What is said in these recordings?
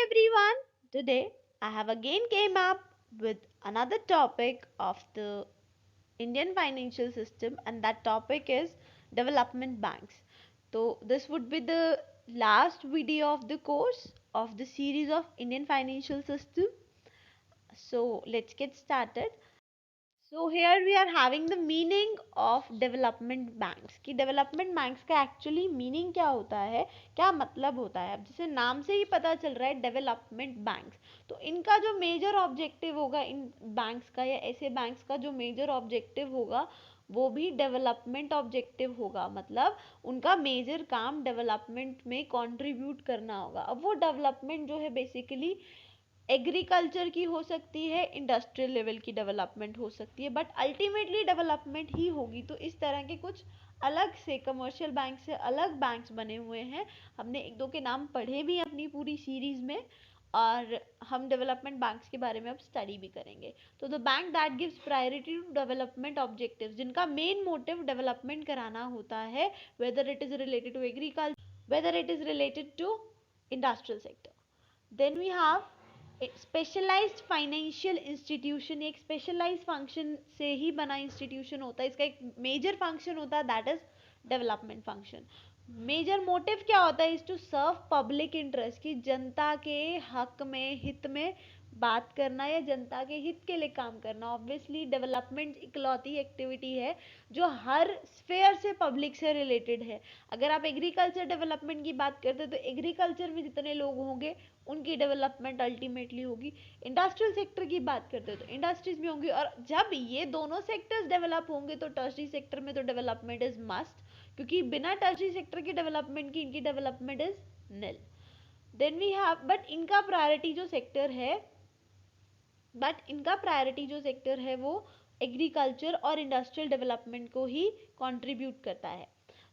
everyone. Today I have again came up with another topic of the Indian financial system, and that topic is development banks. So this would be the last video of the course of the series of Indian financial system. So let's get started. So here we are having the meaning of development banks कि development banks का actually meaning क्या होता है, क्या मतलब होता है. अब जैसे नाम से ही पता चल रहा है development banks, तो इनका जो major objective होगा इन banks का या ऐसे banks का जो major objective होगा वो भी डेवलपमेंट ऑब्जेक्टिव होगा. मतलब उनका मेजर काम डेवलपमेंट में कंट्रीब्यूट करना होगा. अब वो डेवलपमेंट जो है बेसिकली एग्रीकल्चर की हो सकती है, इंडस्ट्रियल लेवल की डेवलपमेंट हो सकती है, बट अल्टीमेटली डेवलपमेंट ही होगी. तो इस तरह के कुछ अलग से कमर्शियल बैंक से अलग बैंक्स बने हुए हैं. हमने एक दो के नाम पढ़े भी अपनी पूरी सीरीज में, और हम डेवलपमेंट बैंक्स के बारे में अब स्टडी भी करेंगे. तो the bank that gives priority to development objectives, जिनका मेन मोटिव डेवलपमेंट कराना होता है, whether it is related to agriculture, whether it is related to industrial sector. Then we have specialised financial institution. एक specialise function से ही बना institution होता है. इसका एक मेजर फंक्शन होता है, that is development function. Major motive क्या होता है, is to serve public interest, की जनता के हक में, हित में बात करना या जनता के हित के लिए काम करना. ऑब्वियसली डेवलपमेंट इकलौती एक्टिविटी है जो हर स्फेयर से, पब्लिक से रिलेटेड है. अगर आप एग्रीकल्चर डेवलपमेंट की बात करते हैं तो एग्रीकल्चर में जितने लोग होंगे उनकी डेवलपमेंट अल्टीमेटली होगी. इंडस्ट्रियल सेक्टर की बात करते हैं तो इंडस्ट्रीज में होंगी, और जब ये दोनों सेक्टर्स डेवलप होंगे तो टर्शरी सेक्टर में तो डेवलपमेंट इज मस्ट, क्योंकि बिना टर्शरी सेक्टर की डेवलपमेंट की इनकी development is nil. Then we have, but इनका प्रायोरिटी जो सेक्टर है वो एग्रीकल्चर और इंडस्ट्रियल डेवलपमेंट को ही कंट्रीब्यूट करता है.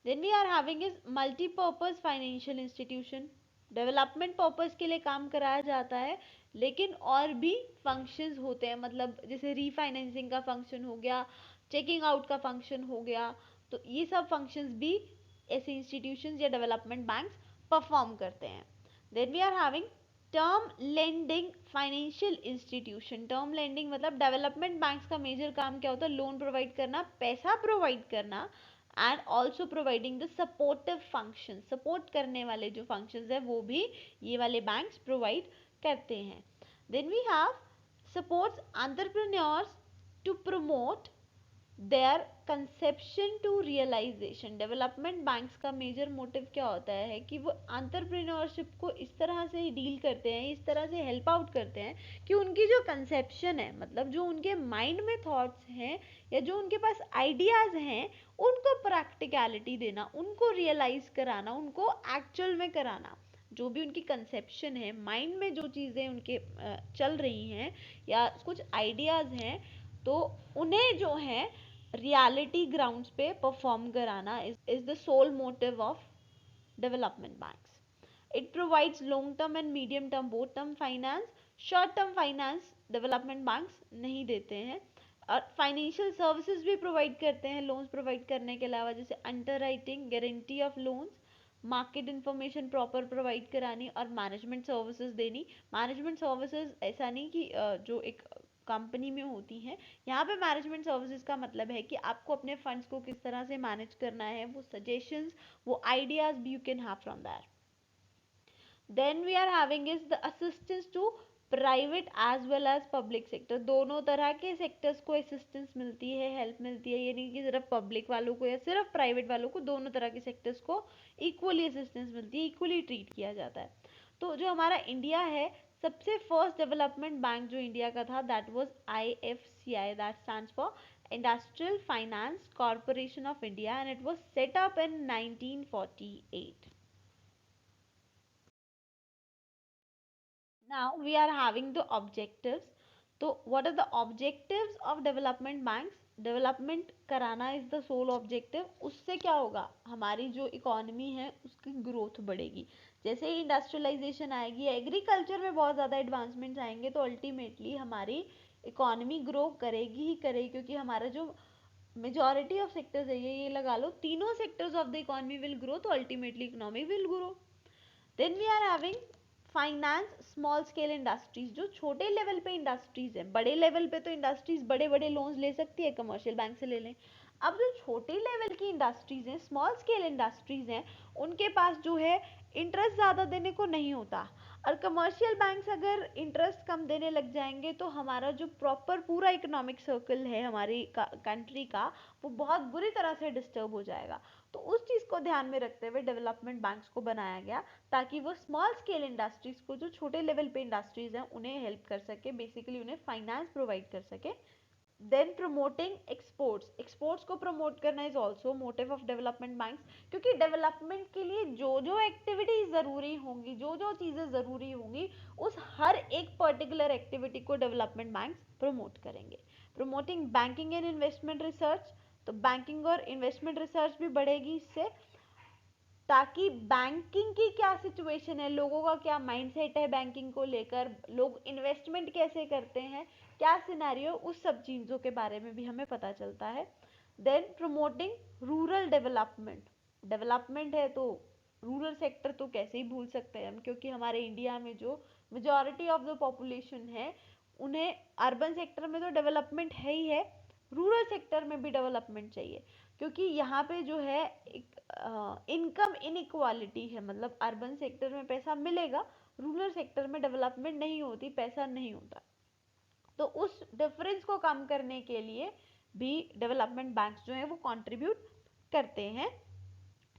Then we are having is multipurpose financial institution. Development purpose के लिए काम कराया जाता है, लेकिन और भी फंक्शंस होते हैं. मतलब जैसे रीफाइनेंसिंग का फंक्शन हो गया, चेकिंग आउट का फंक्शन हो गया, तो ये सब फंक्शंस भी ऐसे इंस्टीट्यूशंस या डेवलपमेंट बैंक्स परफॉर्म करते हैं. Then we are having term lending financial institution. Term lending मतलब डेवलपमेंट बैंक्स का मेजर काम क्या होता है, लोन प्रोवाइड करना, पैसा प्रोवाइड करना, and also providing the supportive function. Support करने वाले जो फंक्शंस है वो भी ये वाले बैंक्स प्रोवाइड करते हैं. Then we have supports entrepreneurs to promote their conception to realisation. Development banks का मेजर मोटिव क्या होता है कि वो एंटरप्रेन्योरशिप को इस तरह से डील करते हैं, इस तरह से हेल्प आउट करते हैं कि उनकी जो कंसेप्शन है, मतलब जो उनके माइंड में थॉट्स हैं या जो उनके पास आइडियाज हैं, उनको प्रैक्टिकलिटी देना, उनको रियलाइज कराना, उनको एक्चुअल में कराना. जो भी उनकी कंसेप्शन है, माइंड में जो चीज़ें उनके चल रही हैं या कुछ आइडियाज हैं, तो उन्हें जो है रियलिटी ग्राउंड्स पे परफॉर्म कराना is the sole motive of development banks. It provides long term and medium term both term finance. Short term finance development banks नहीं देते हैं, और फाइनेंशियल सर्विसेज भी प्रोवाइड करते हैं लोन्स प्रोवाइड करने के अलावा, जैसे under writing, guarantee of loans, market information proper provide करानी, और मैनेजमेंट सर्विसेज देनी. मैनेजमेंट सर्विसेज ऐसा नहीं कि जो एक कंपनी में होती हैं. यहाँ पे मैनेजमेंट सर्विसेज का मतलब है कि आपको अपने फंड्स को किस तरह से मैनेज करना है, वो सजेशंस, वो आइडियाज भी you can have from that. Then we are having is the assistance to private as well as public sector. दोनों तरह के सेक्टर्स को असिस्टेंस मिलती है, हेल्प मिलती है. ये नहीं कि सिर्फ पब्लिक वालों को या सिर्फ प्राइवेट वालों को, दोनों तरह के सेक्टर्स को इक्वली असिस्टेंस मिलती है, इक्वली ट्रीट किया जाता है. तो जो हमारा इंडिया है, सबसे फर्स्ट डेवलपमेंट बैंक जो इंडिया का था, that was IFCI, that stands for industrial finance corporation of India, and it was set up in 1948. Now we are having the objectives. तो what are the objectives of development banks? Development कराना is the soul objective. उससे क्या होगा, हमारी जो economy है उसकी growth बढ़ेगी. जैसे ही इंडस्ट्रियलाइजेशन आएगी, एग्रीकल्चर में बहुत ज़्यादा एडवांसमेंट्स आएंगे, तो अल्टीमेटली हमारी इकोनॉमी ग्रो करेगी ही करेगी, क्योंकि हमारा जो मेजॉरिटी ऑफ सेक्टर्स है, ये लगा लो तीनों sectors of the economy will grow, तो ultimately economy will grow. Then we are having finance small scale industries, जो छोटे लेवल पे इंडस्ट्रीज है, बड़े लेवल पे तो इंडस्ट्रीज बड़े बड़े लोन्स ले सकती है, कमर्शियल बैंक से ले लें। अब जो छोटे लेवल की इंडस्ट्रीज हैं, स्मॉल स्केल इंडस्ट्रीज हैं, उनके पास जो है इंटरेस्ट ज़्यादा देने को नहीं होता, और कमर्शियल बैंक्स अगर इंटरेस्ट कम देने लग जाएंगे तो हमारा जो प्रॉपर पूरा इकोनॉमिक सर्कल है हमारी कंट्री का, वो बहुत बुरी तरह से डिस्टर्ब हो जाएगा। तो उस चीज़ को ध्यान में रखते हुए डेवलपमेंट बैंक्स को बनाया गया, ताकि वो स्मॉल स्केल इंडस्ट्रीज को, जो छोटे लेवल पे इंडस्ट्रीज हैं, उन्हें हेल्प कर सके, बेसिकली उन्हें फाइनेंस प्रोवाइड कर सके। देन प्रमोटिंग एक्सपोर्ट्स, एक्सपोर्ट्स को प्रमोट करना is also motive of development banks, क्योंकि डेवलपमेंट के लिए जो जो एक्टिविटीज ज़रूरी होंगी, जो जो चीज़ें ज़रूरी होंगी, उस हर एक पर्टिकुलर एक्टिविटी को डेवलपमेंट बैंक्स प्रमोट करेंगे। Promoting banking and investment research, तो बैंकिंग और इन्वेस्टमेंट रिसर्च भी बढ़ेगी इससे, ताकि बैंकिंग की क्या सिचुएशन है, लोगों का क्या माइंडसेट है बैंकिंग को लेकर, लोग इन्वेस्टमेंट कैसे करते हैं, क्या सिनेरियो, उस सब चीज़ों के बारे में भी हमें पता चलता है। Then promoting rural development, development है तो रूरल सेक्टर तो कैसे ही भूल सकते हैं हम, क्योंकि हमारे इंडिया में जो मेजॉरिटी ऑफ द पॉपुलेशन है, उन्हें अर्बन सेक्टर में तो डेवलपमेंट है ही है, रूरल सेक्टर में भी डेवलपमेंट चाहिए, क्योंकि यहाँ पे जो है एक इनकम इनइक्वालिटी है, मतलब अर्बन सेक्टर में पैसा मिलेगा, रूरल सेक्टर में डेवलपमेंट नहीं होती, पैसा नहीं होता। तो उस डिफरेंस को कम करने के लिए भी डेवलपमेंट बैंक्स जो है वो कंट्रीब्यूट करते हैं।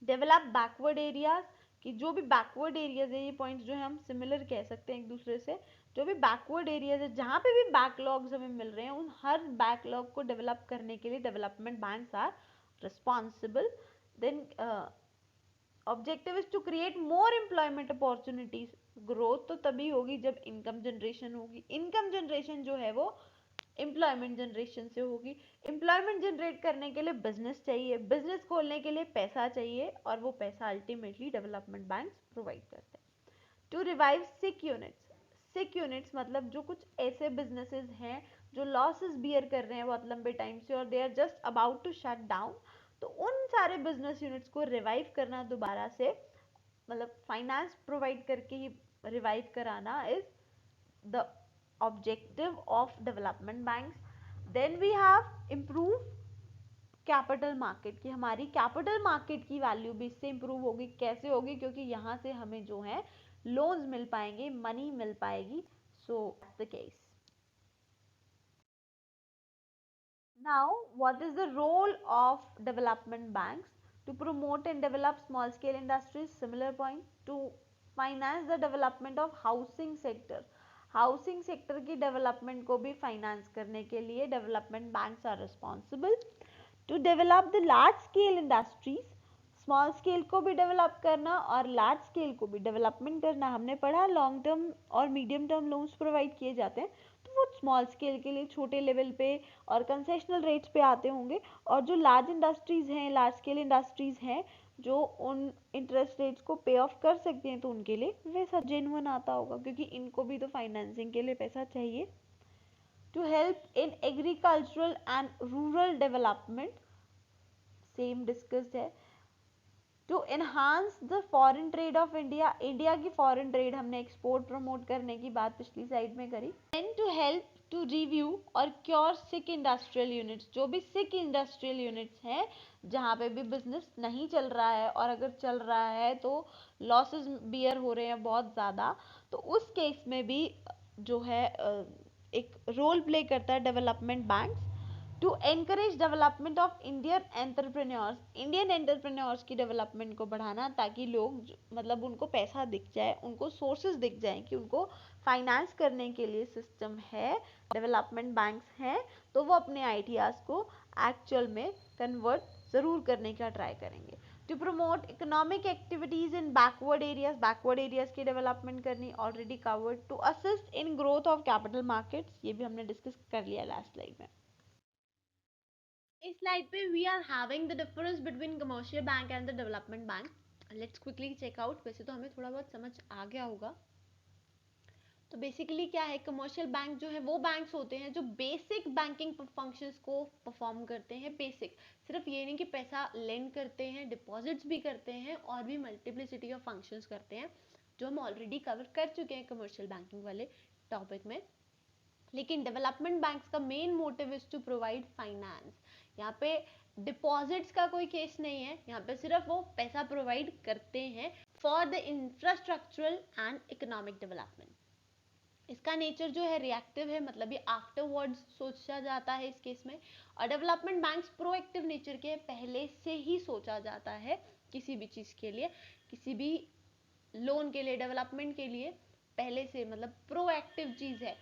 डेवलप बैकवर्ड एरियाज, कि जो भी बैकवर्ड एरियाज है, ये पॉइंट्स जो है हम सिमिलर कह सकते हैं एक दूसरे से, जो भी बैकवर्ड एरियाज है, जहाँ पे भी बैकलॉग्स हमें मिल रहे हैं, उन हर बैकलॉग को डेवलप करने के लिए development banks are responsible. Then objective is to create more employment opportunities, growth तो तभी होगी जब इनकम जनरेशन होगी, इनकम जनरेशन जो है वो एम्प्लॉयमेंट जनरेशन से होगी, एम्प्लॉयमेंट जनरेट करने के लिए बिजनेस चाहिए, बिजनेस खोलने के लिए पैसा चाहिए, और वो पैसा अल्टीमेटली डेवलपमेंट बैंक्स प्रोवाइड करते हैं। To revive sick units, sick units मतलब जो कुछ ऐसे बिजनेसेस हैं जो लॉसेस बियर कर रहे हैं बहुत लंबे टाइम से, और they are just about to shut down, तो उन सारे बिजनेस यूनिट्स को रिवाइव करना दोबारा से, मतलब फाइनेंस प्रोवाइड करके ही रिवाइव कराना is the objective of development banks. Then we have improve capital market, की हमारी कैपिटल मार्केट की वैल्यू भी इससे इंप्रूव होगी, कैसे होगी, क्योंकि यहाँ से हमें जो है लोन्स मिल पाएंगे, मनी मिल पाएगी। So the case. Now, what is the role of development banks? To promote and develop small scale industries, similar point. To finance the development of housing sector, housing sector की development को भी finance करने के लिए development banks are responsible. To develop the large scale industries, small scale को भी develop करना और लार्ज स्केल को भी डेवलपमेंट करना, हमने पढ़ा लॉन्ग टर्म और मीडियम टर्म लोन्स प्रोवाइड किए जाते हैं, तो वो स्मॉल स्केल के लिए छोटे लेवल पे और कंसेशनल रेट्स पे आते होंगे, और जो लार्ज इंडस्ट्रीज हैं, लार्ज स्केल इंडस्ट्रीज हैं, जो उन इंटरेस्ट रेट्स को पे ऑफ कर सकते हैं, तो उनके लिए वैसा जेन्युइन आता होगा, क्योंकि इनको भी तो फाइनेंसिंग के लिए पैसा चाहिए। To help in agricultural and rural development, same discussed है। To enhance the foreign trade of India, India की फॉरेन ट्रेड, हमने एक्सपोर्ट प्रमोट करने की बात पिछली साइड में करी। And to help to review और क्योर सिक इंडस्ट्रियल यूनिट्स, जो भी सिक इंडस्ट्रियल यूनिट्स हैं, जहाँ पे भी बिजनेस नहीं चल रहा है, और अगर चल रहा है तो लॉसेस बियर हो रहे हैं बहुत ज़्यादा, तो उस केस में भी जो है एक रोल प्ले करता है development banks. To encourage development of Indian entrepreneurs, Indian entrepreneurs की डेवलपमेंट को बढ़ाना, ताकि लोग मतलब उनको पैसा दिख जाए, उनको सोर्सेज दिख जाए कि उनको फाइनेंस करने के लिए सिस्टम है, डेवलपमेंट बैंक्स हैं, तो वो अपने आइडियाज़ को एक्चुअल में कन्वर्ट ज़रूर करने का ट्राई करेंगे। To promote economic activities in backward areas की डेवलपमेंट करनी, already covered. To assist in growth of capital markets, ये भी हमने डिस्कस कर लिया लास्ट स्लाइड में। इस स्लाइड पे we are having the difference between commercial bank and the development bank. Let's quickly check out, वैसे तो हमें थोड़ा बहुत समझ आ गया होगा। तो बेसिकली क्या है, कमर्शियल बैंक जो है वो बैंक्स होते हैं जो बेसिक बैंकिंग फंक्शंस को परफॉर्म करते हैं। बेसिक सिर्फ ये नहीं कि पैसा लेंड करते हैं, डिपॉजिट्स भी करते हैं, और भी मल्टीप्लिसिटी ऑफ फंक्शंस करते हैं। जो हम ऑलरेडी कवर कर चुके हैं कमर्शियल बैंकिंग वाले टॉपिक में। लेकिन डेवलपमेंट बैंक्स का main motive is to provide finance. यहाँ पे डिपॉजिट्स का कोई केस नहीं है, यहाँ पे सिर्फ वो पैसा प्रोवाइड करते हैं for the infrastructural and economic development. इसका नेचर जो है रिएक्टिव है, मतलब ये आफ्टरवर्ड्स सोचा जाता है इस केस में। और डेवलपमेंट बैंक्स प्रोएक्टिव नेचर के, पहले से ही सोचा जाता है किसी भी चीज के लिए, किसी भी लोन के लिए, डेवलपमेंट के लिए पहले से, मतलब प्रोएक्टिव चीज है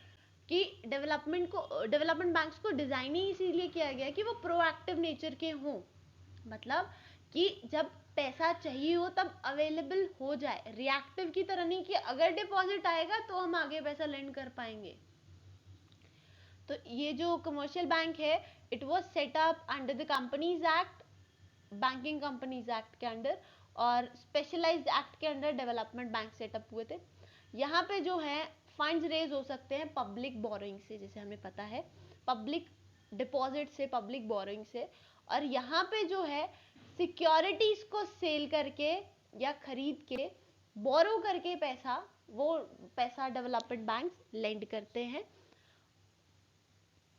कि डेवलपमेंट बैंक्स को डिजाइन ही इसीलिए किया गया कि वो प्रोएक्टिव नेचर के हों, मतलब कि जब पैसा चाहिए हो तब अवेलेबल हो जाए, रिएक्टिव की तरह नहीं कि अगर डिपॉजिट आएगा तो हम आगे पैसा लेंड कर पाएंगे। तो ये जो कमर्शियल बैंक है, it was set up under the companies act, banking companies act के अंडर, और स्पेशलाइज्ड एक्ट के अंडर डेवलपमेंट बैंक सेटअप हुए थे। यहाँ पे जो है फंड्स रेज हो सकते हैं पब्लिक बोरोइंग से, जैसे हमें पता है, पब्लिक डिपॉजिट से, पब्लिक बोरोइंग से। और यहाँ पे जो है सिक्योरिटीज को सेल करके या खरीद के, बोरो करके पैसा, वो पैसा डेवलपमेंट बैंक्स लेंड करते हैं।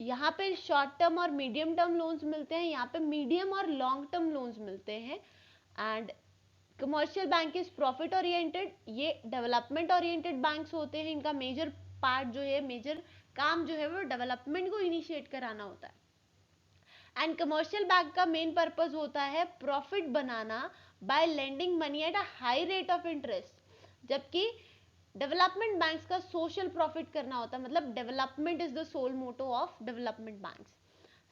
यहाँ पे शॉर्ट टर्म और मीडियम टर्म लोन्स मिलते हैं, यहाँ पे मीडियम और लॉन्ग टर्म लोन्स मिलते हैं। And commercial bank is profit oriented, ये डेवलपमेंट ओरिएंटेड बैंक्स होते हैं। इनका मेजर पार्ट जो है, मेजर काम जो है वो डेवलपमेंट को इनिशिएट कराना होता है। एंड कमर्शियल बैंक का मेन पर्पस होता है प्रॉफिट बनाना by lending money at a high rate of interest, जबकि डेवलपमेंट बैंक्स का सोशल प्रॉफिट करना होता है, मतलब development is the sole motto of development banks.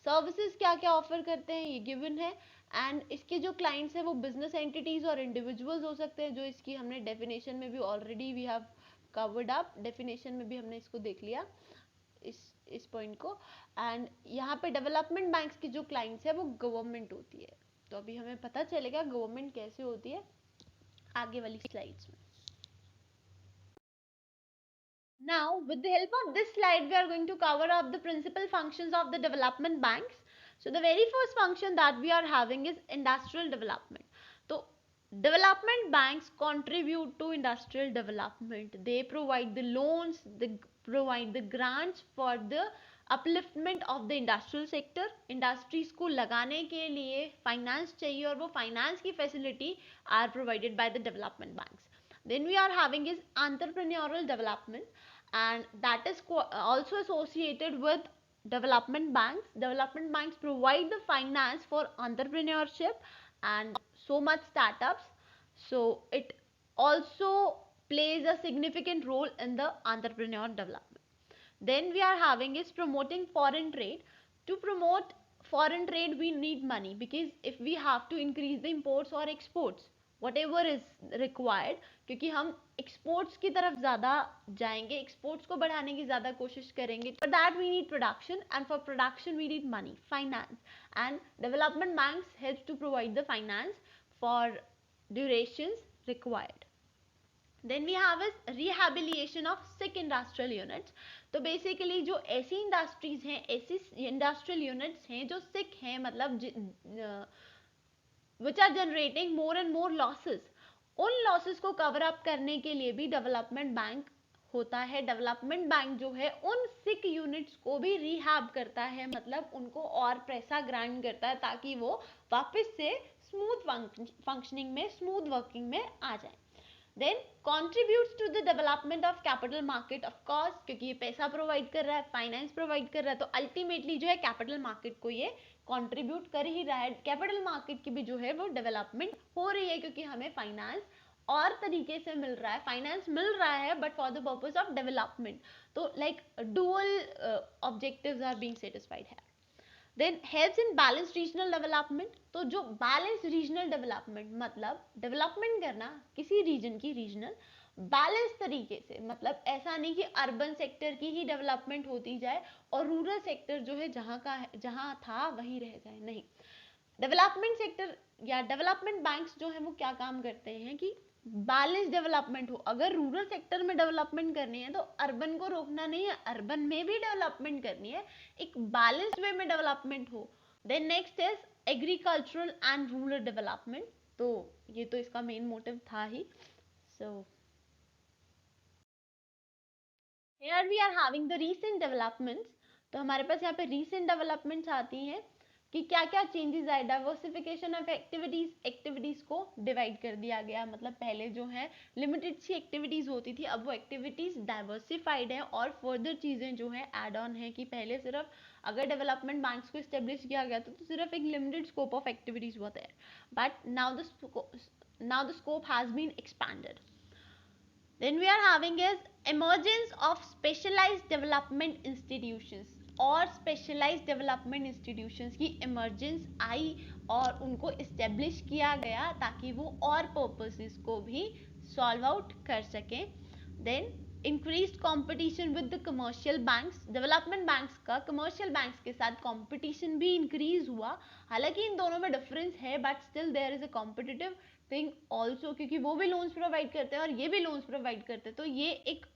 Services क्या क्या ऑफर करते हैं ये गिवन है। एंड इसके जो क्लाइंट्स हैं वो बिजनेस एंटिटीज और इंडिविजुअल्स हो सकते हैं, जो इसकी हमने डेफिनेशन में भी already we have covered up, definition में भी हमने इसको देख लिया इस पॉइंट को। एंड यहाँ पे डेवलपमेंट बैंक्स की जो क्लाइंट्स है वो गवर्नमेंट होती है। तो अभी हमें पता चलेगा गवर्नमेंट कैसे होती है आगे वाली स्लाइड्स में। Now, with the help of this slide, we are going to cover up the principal functions of the development banks. So, the very first function that we are having is industrial development. So, development banks contribute to industrial development. They provide the loans, they provide the grants for the upliftment of the industrial sector. Industries को लगाने के लिए finance चाहिए और वो finance की facility are provided by the development banks. Then we are having is entrepreneurial development, and that is also associated with development banks. Development banks provide the finance for entrepreneurship and so much startups. So it also plays a significant role in the entrepreneur development. Then we are having is promoting foreign trade. To promote foreign trade we need money, because if we have to increase the imports or exports, whatever is required, क्योंकि हम exports की तरफ ज़्यादा जाएंगे, exports को बढ़ाने की ज़्यादा कोशिश करेंगे, for that we need production, and for production we need money, finance, and development banks help to provide the finance for durations required. Then we have is rehabilitation of sick industrial units. तो basically जो ऐसी industries हैं, ऐसी industrial units हैं जो sick हैं, मतलब which are generating more and more losses, उन लॉसेस को कवर अप करने के लिए भी डेवलपमेंट बैंक होता है. डेवलपमेंट बैंक जो है उन सिक यूनिट्स को भी रिहैब करता है, मतलब उनको और पैसा ग्रांट करता है ताकि वो वापस से स्मूथ फंक्शनिंग में, स्मूथ वर्किंग में आ जाए. Then contributes to the development of capital market, of course, क्योंकि ये पैसा प्रोवाइड कर रहा है, फाइनेंस प्रोवाइड कर रहा है, तो अल्टीमेटली जो है कैपिटल मार्केट को ये कंट्रीब्यूट कर ही रहा है. कैपिटल मार्केट की भी जो है वो डेवलपमेंट हो रही है, क्योंकि हमें फाइनेंस और तरीके से मिल रहा है, फाइनेंस मिल रहा है but for the purpose of development. तो like dual objectives are being satisfied है. Then helps in balance regional development. तो जो बैलेंस रीजनल डेवलपमेंट, मतलब डेवलपमेंट करना किसी रीजन की रीजनल बैलेंस तरीके से, मतलब ऐसा नहीं कि अर्बन सेक्टर की ही डेवलपमेंट होती जाए और रूरल सेक्टर जो है जहाँ था वहीं रह जाए, नहीं. डेवलपमेंट सेक्टर या डेवलपमेंट बैंक्स जो है वो क्या काम करते हैं कि बैलेंस डेवलपमेंट हो. अगर रूरल सेक्टर में डेवलपमेंट करनी है तो अर्बन को रोकना नहीं है, अर्बन में भी डेवलपमेंट करनी है, एक बैलेंस्ड वे में डेवलपमेंट हो. Then next is agricultural and rural development. तो ये तो इसका मेन मोटिव था ही. सो Here we are having the recent developments. तो हमारे पास यहाँ पे recent developments आती हैं कि क्या क्या चेंजेस आए. डाइवर्सिफिकेशन ऑफ एक्टिविटीज को डिवाइड कर दिया गया. मतलब पहले जो है लिमिटेड सी एक्टिविटीज होती थी, अब वो एक्टिविटीज डाइवर्सिफाइड है और फर्दर चीजें जो है एड ऑन है. कि पहले सिर्फ अगर डेवलपमेंट बैंक्स को इस्टेब्लिश किया गया तो सिर्फ एक लिमिटेड स्कोप ऑफ एक्टिविटीज हुआ था, but now the scope has been expanded. Then we are having is emergence of specialized development institutions. और स्पेशलाइज डेवलपमेंट इंस्टीट्यूशंस की इमर्जेंस आई और उनको इस्टेब्लिश किया गया ताकि वो और पर्पसेस को भी सॉल्व आउट कर सकें. Then increased competition with the commercial banks. Development banks का कमर्शियल बैंक्स के साथ कंपटीशन भी इंक्रीज हुआ. हालांकि इन दोनों में डिफरेंस है, but still there is a competitive thing also, क्योंकि वो भी लोन्स प्रोवाइड करते हैं और ये भी लोन्स प्रोवाइड करते हैं. तो ये एक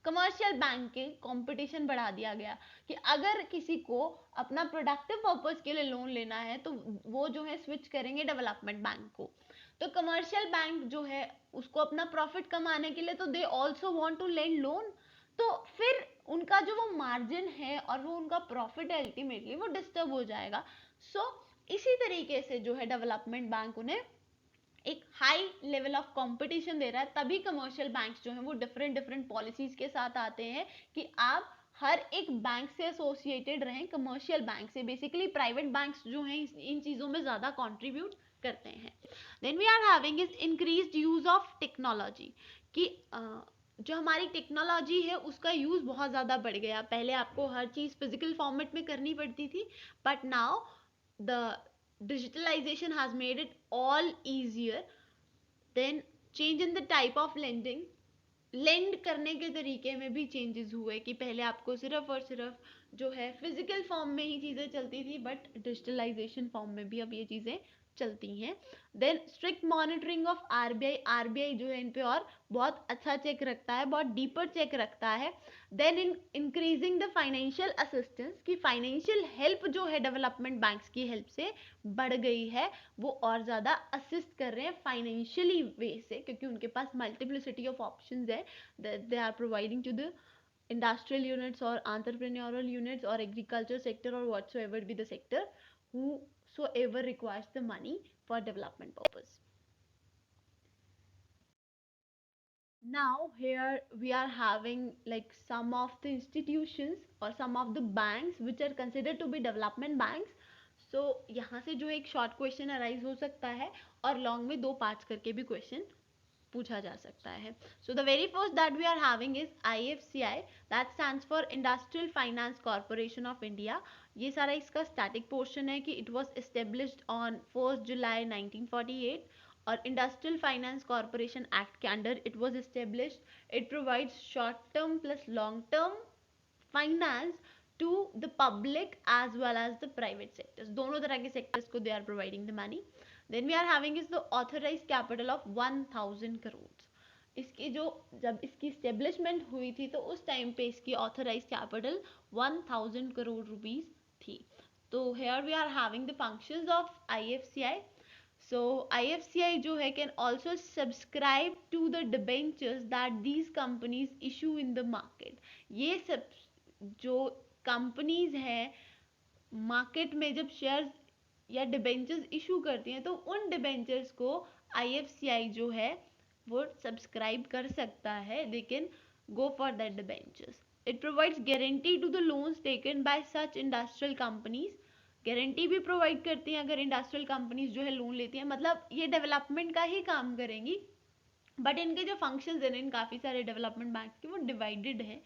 कमर्शियल बैंक के कंपटीशन बढ़ा दिया गया कि अगर किसी को अपना प्रोडक्टिव पर्पस के लिए लोन लेना है तो वो जो है स्विच करेंगे डेवलपमेंट बैंक को. तो कमर्शियल बैंक जो है उसको अपना प्रॉफिट कमाने के लिए तो they also want to lend loan. तो फिर उनका जो वो मार्जिन है और वो उनका प्रॉफिट है अल्टीमेटली वो डिस्टर्ब हो जाएगा. सो इसी तरीके से जो है डेवलपमेंट बैंक उन्हें एक हाई लेवल ऑफ कंपटीशन दे रहा है. तभी कमर्शियल बैंक्स जो हैं वो डिफरेंट पॉलिसीज के साथ आते हैं कि आप हर एक बैंक से एसोसिएटेड रहें. कमर्शियल बैंक से बेसिकली प्राइवेट बैंक्स जो हैं इन चीज़ों में ज़्यादा कंट्रीब्यूट करते हैं. Then we are having is increased use of technology. कि जो हमारी टेक्नोलॉजी है उसका यूज़ बहुत ज़्यादा बढ़ गया. पहले आपको हर चीज़ फिजिकल फॉर्मेट में करनी पड़ती थी, but now the digitalization has made it all easier. Then change in the type of lending. Lend करने के तरीके में भी चेंजेस हुए कि पहले आपको सिर्फ और सिर्फ जो है फिजिकल फॉर्म में ही चीज़ें चलती थी, बट डिजिटलाइजेशन फॉर्म में भी अब ये चीज़ें चलती हैं. Then strict monitoring of RBI जो है इन पे और बहुत अच्छा चेक रखता है, बहुत डीपर चेक रखता है. Then increasing the financial assistance. की फाइनेंशियल हेल्प जो है डेवलपमेंट बैंक्स की हेल्प से बढ़ गई है. वो और ज़्यादा असिस्ट कर रहे हैं फाइनेंशियली वे से, क्योंकि उनके पास मल्टीप्लिसिटी ऑफ ऑप्शंस है that they are providing to the industrial units or entrepreneurial units or agriculture sector or whatsoever be the sector whosoever requires the money for development purpose. Now here we are having like some of the institutions or some of the banks which are considered to be development banks. So यहाँ से जो एक short question arise हो सकता है और long में दो parts करके भी question पूछा जा सकता है. So the very first that we are having is IFCI, that stands for Industrial Finance Corporation of India. ये सारा इसका static portion है कि it was established on 1st July 1948 और Industrial Finance Corporation Act के under it was established. It provides short term plus long term finance to the public as well as the private sectors. दोनों तरह के sectors को they are providing the money. Then we are having is the authorized capital of 1000 crores. इसकी जो जब इसकी establishment हुई थी तो उस टाइम पे इसकी ऑथराइज कैपिटल 1000 करोड़ रुपीस थी. तो here we are having the functions of IFCI. So IFCI जो है can also subscribe to the debentures that these companies issue in the market. ये सब जो कंपनीज हैं मार्केट में जब शेयर्स या डिबेंचर्स इशू करती हैं तो उन डिबेंचर्स को आईएफसीआई जो है वो सब्सक्राइब कर सकता है. They can go for that debentures. It provides guarantee to the loans taken by such industrial companies. Guarantee भी प्रोवाइड करती हैं अगर इंडस्ट्रियल कंपनीज जो है लोन लेती हैं. मतलब ये डेवलपमेंट का ही काम करेंगी, बट इनके जो फंक्शंस हैं इन काफ़ी सारे डेवलपमेंट बैंक के वो डिवाइडेड है.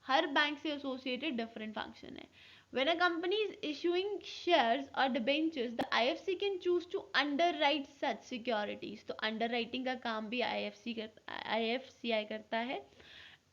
हर बैंक से एसोसिएटेड डिफरेंट फंक्शन है. When a company is issuing shares or debentures, the IFC can choose to underwrite such securities. तो underwriting का काम भी IFCI करता है.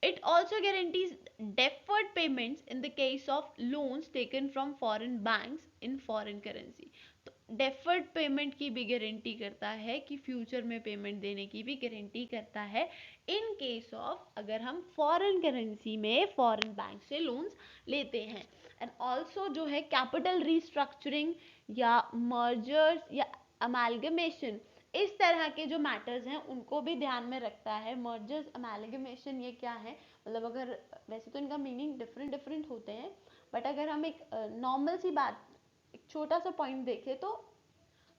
It also guarantees deferred payments in the case of loans taken from foreign banks in foreign currency. तो deferred payment की भी guarantee करता है कि फ्यूचर में पेमेंट देने की भी गारंटी करता है इन केस ऑफ अगर हम फॉरेन करेंसी में फॉरेन बैंक से लोन्स लेते हैं. एंड ऑल्सो जो है कैपिटल रीस्ट्रक्चरिंग या मर्जर्स या अमालगमेशन इस तरह के जो मैटर्स हैं उनको भी ध्यान में रखता है। मर्जर्स, अमेलगमेशन, ये क्या है, मतलब अगर वैसे तो इनका मीनिंग डिफरेंट डिफरेंट होते हैं, बट अगर हम एक नॉर्मल सी बात, एक छोटा सा पॉइंट देखें तो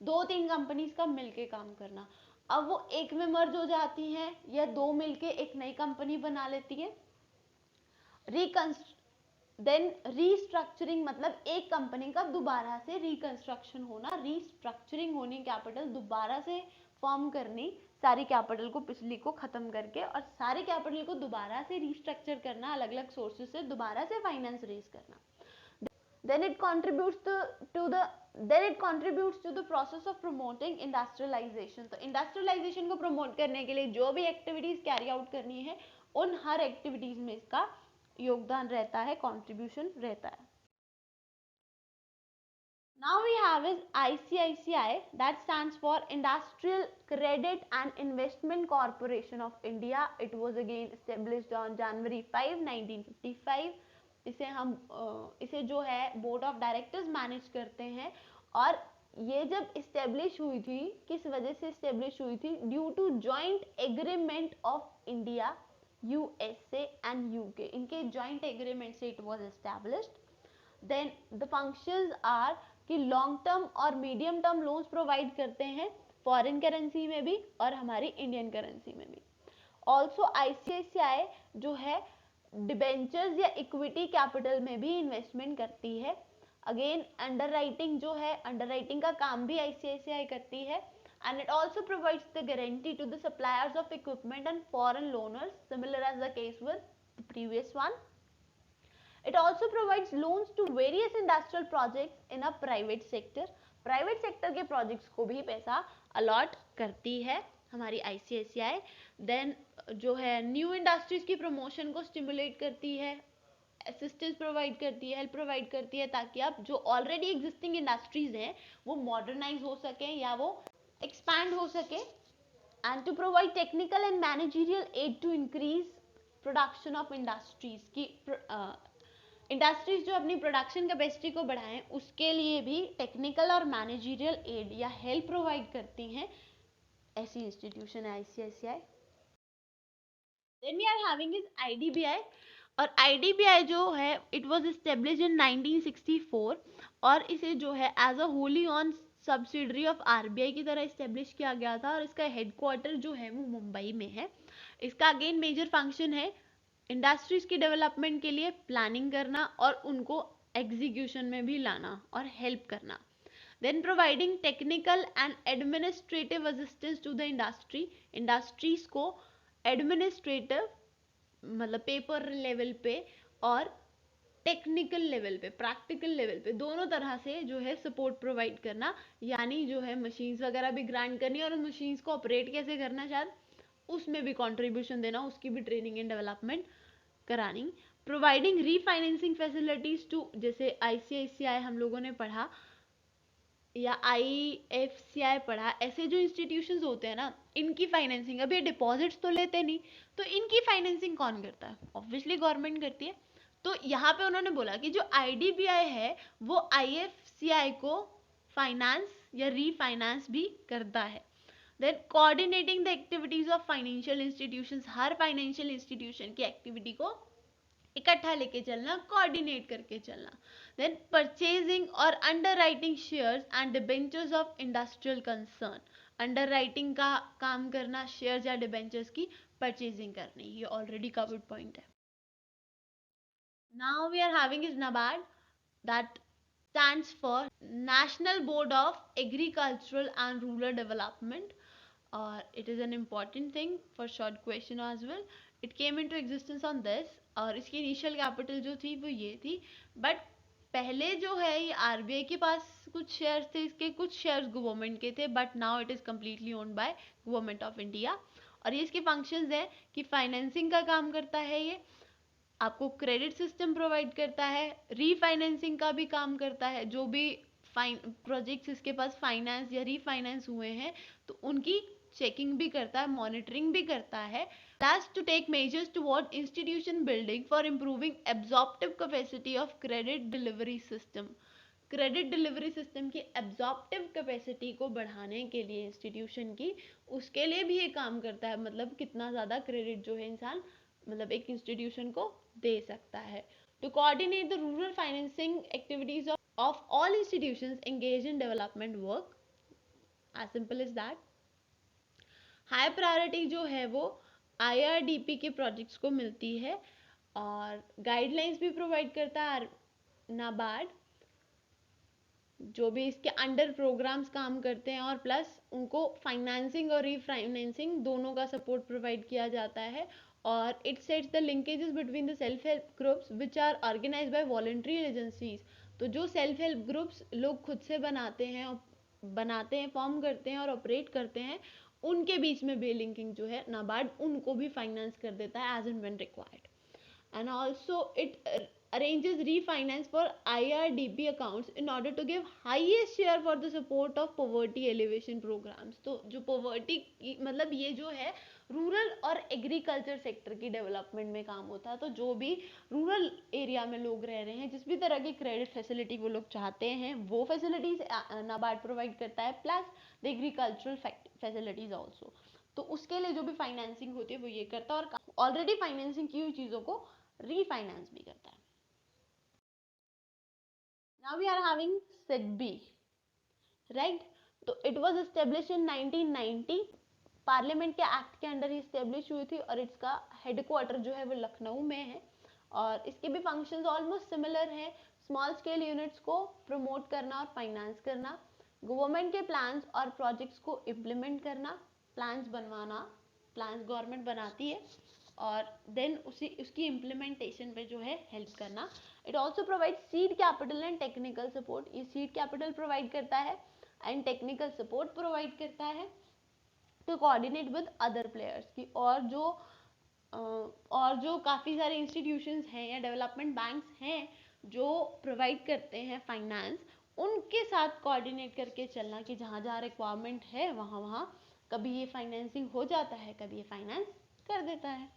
2-3 कंपनीज का मिलके काम करना। अब वो एक में मर्ज हो जाती हैं या दो मिलके एक नई कंपनी बना लेती है। देन रीस्ट्रक्चरिंग, मतलब एक कंपनी का दोबारा से रिकंस्ट्रक्शन होना, रीस्ट्रक्चरिंग होनी, कैपिटल दोबारा से फॉर्म करनी, सारी कैपिटल को पिछली को खत्म करके, और सारे कैपिटल को दोबारा से रिस्ट्रक्चर करना, अलग अलग सोर्सेज से दोबारा से फाइनेंस रेज करना। then it contributes to the process of promoting industrialization। तो इंडस्ट्रियलाइजेशन को प्रमोट करने के लिए जो भी एक्टिविटीज कैरी आउट करनी है, उन हर एक्टिविटीज में इसका योगदान रहता है, कंट्रीब्यूशन रहता है। Now we have is ICICI, that stands for Industrial Credit and Investment Corporation of India. It was again established on January 5, 1955. इसे जो है बोर्ड ऑफ डायरेक्टर्स मैनेज करते हैं। और ये जब इस्टेब्लिश हुई थी, किस वजह से इस्टेब्लिश हुई थी? Due to joint agreement of India, USA and UK। इनके जॉइंट एग्रीमेंट से it was established. Then the functions are कि लॉन्ग टर्म और मीडियम टर्म लोन्स प्रोवाइड करते हैं, फॉरेन करेंसी में भी और हमारी इंडियन करेंसी में भी। ऑल्सो ICICI जो है डिबेंचर्स या इक्विटी कैपिटल में भी इन्वेस्टमेंट करती है। अगेन अंडर राइटिंग जो है, अंडर राइटिंग का काम भी ICICI करती है। and it also provides the guarantee to the suppliers of equipment and foreign loaners, similar as the case with the previous one. It also provides loans to various industrial projects in a private sector. Private sector के projects को भी पैसा allot करती है हमारी ICICI। Then जो है new industries की प्रमोशन को स्टिमुलेट करती है, असिस्टेंस प्रोवाइड करती है, हेल्प प्रोवाइड करती है, ताकि आप जो ऑलरेडी एग्जिस्टिंग इंडस्ट्रीज हैं वो मॉडर्नाइज हो सके या वो एक्सपैंड हो सके। And to provide technical and managerial aid to increase production of industries की इंडस्ट्रीज जो अपनी प्रोडक्शन कैपेसिटी को बढ़ाएं, उसके लिए भी टेक्निकल और मैनेजरियल एड या हेल्प प्रोवाइड करती हैं ऐसी इंस्टीट्यूशन है ICICI। Then we are having is IDBI। और IDBI जो है इट वाज एस्टेब्लिश्ड इन 1964 और इसे जो है as a wholly owned subsidiary of RBI की तरह इस्टेब्लिश किया गया था। और इसका हेडक्वार्टर जो है वो मुंबई में है। इसका अगेन मेजर फंक्शन है इंडस्ट्रीज की डेवलपमेंट के लिए प्लानिंग करना और उनको एग्जीक्यूशन में भी लाना और हेल्प करना। Then providing technical and administrative assistance to the industry. Industries को एडमिनिस्ट्रेटिव मतलब पेपर लेवल पे और टेक्निकल लेवल पे, प्रैक्टिकल लेवल पे, दोनों तरह से जो है सपोर्ट प्रोवाइड करना। यानी जो है मशीन्स वगैरह भी ग्रांड करनी और उन मशीन्स को ऑपरेट कैसे करना, शायद उसमें भी कंट्रीब्यूशन देना, उसकी भी ट्रेनिंग एंड डेवलपमेंट करानी। प्रोवाइडिंग रीफाइनेंसिंग फैसिलिटीज टू, जैसे ICICI हम लोगों ने पढ़ा या IFCI पढ़ा, ऐसे जो इंस्टीट्यूशंस होते हैं ना, इनकी फाइनेंसिंग, अभी डिपॉजिट्स तो लेते नहीं, तो इनकी फाइनेंसिंग कौन करता है? ऑब्वियसली गवर्नमेंट करती है। तो यहाँ पे उन्होंने बोला कि जो IDBI है वो IFCI को फाइनेंस या रीफाइनेंस भी करता है। Then coordinating the activities of financial institutions, हर फाइनेंशियल इंस्टीट्यूशन की एक्टिविटी को इकट्ठा लेके चलना, कोऑर्डिनेट करके चलना। देन परचेजिंग और underwriting shares and debentures of industrial concern, underwriting का काम करना, शेयर्स या डिबेंचर्स की परचेजिंग करनी, ये ऑलरेडी कवर्ड पॉइंट है। Now we are having is NABARD, that stands for National Board of Agricultural and Rural Development, or it is an important thing for short question as well. It came into existence on this, और इसकी initial capital जो थी वो ये थी। But पहले जो है ये RBI के पास कुछ शेयर्स थे, इसके कुछ शेयर्स गवर्नमेंट के थे, but now it is completely owned by government of India. और ये इसके फंक्शंस है कि फाइनेंसिंग का काम करता है, ये आपको क्रेडिट सिस्टम प्रोवाइड करता है, रीफाइनेंसिंग का भी काम करता है, जो भी प्रोजेक्ट्स इसके पास फाइनेंस या रीफाइनेंस हुए हैं तो उनकी चेकिंग भी करता है, मॉनिटरिंग भी करता है। Last to take measures toward institution building for improving absorptive capacity of credit delivery system. Credit delivery system की एब्जॉर्प्टिव कैपेसिटी को बढ़ाने के लिए इंस्टीट्यूशन की, उसके लिए भी ये काम करता है, मतलब कितना ज़्यादा क्रेडिट जो है इंसान मतलब एक इंस्टीट्यूशन को दे सकता है। To coordinate the rural financing activities of all institutions engage in development work, as simple as that. High priority जो है वो IRDP के प्रोजेक्ट्स को मिलती है, और गाइडलाइंस भी प्रोवाइड करता है नाबार्ड, जो भी इसके अंडर प्रोग्राम्स काम करते हैं, और प्लस उनको फाइनेंसिंग और रीफाइनेंसिंग दोनों का सपोर्ट प्रोवाइड किया जाता है। और it sets the linkages between the self help groups which are organised by voluntary agencies. तो जो सेल्फ हेल्प ग्रुप्स लोग खुद से बनाते हैं, फॉर्म करते हैं और ऑपरेट करते हैं, उनके बीच में बे लिंकिंग जो है नाबार्ड उनको भी फाइनेंस कर देता है as and when required. And also it arranges refinance for IRDP accounts in order to give highest share for the support of poverty elevation programs। तो जो poverty मतलब ये जो है रूरल और एग्रीकल्चर सेक्टर की डेवलपमेंट में काम होता है। तो जो भी रूरल एरिया में लोग रह रहे हैं, जिस भी तरह की क्रेडिट फैसिलिटी वो लोग चाहते हैं, वो फैसिलिटीज नाबार्ड प्रोवाइड करता है, plus the agricultural facilities also. तो उसके लिए जो भी फाइनेंसिंग होती है वो ये करता है, और ऑलरेडी फाइनेंसिंग की हुई चीज़ों को रीफाइनेंस भी करता है। Now we are having SIDBI, right. तो it was establish in 1990, parliament के एक्ट के अंडर ही एस्टेब्लिश हुई थी, और इसका हेडक्वार्टर जो है वो लखनऊ में है। और इसके भी फंक्शंस ऑलमोस्ट सिमिलर हैं, स्मॉल स्केल यूनिट्स को प्रमोट करना और फाइनेंस करना, गवर्नमेंट के प्लान्स और प्रोजेक्ट्स को इम्प्लीमेंट करना, प्लान्स बनवाना, प्लान्स गवर्नमेंट बनाती है, और देन उसकी इम्प्लीमेंटेशन पे जो है हेल्प करना। It also provide seed capital and technical support. ये सीड कैपिटल प्रोवाइड करता है एंड टेक्निकल सपोर्ट प्रोवाइड करता है to coordinate with other players की। और जो काफ़ी सारे इंस्टीट्यूशंस हैं या डेवलपमेंट बैंक्स हैं जो प्रोवाइड करते हैं फाइनेंस, उनके साथ कोऑर्डिनेट करके चलना कि जहाँ जहाँ रिक्वायरमेंट है वहाँ वहाँ कभी ये फाइनेंसिंग हो जाता है, कभी ये फाइनेंस कर देता है।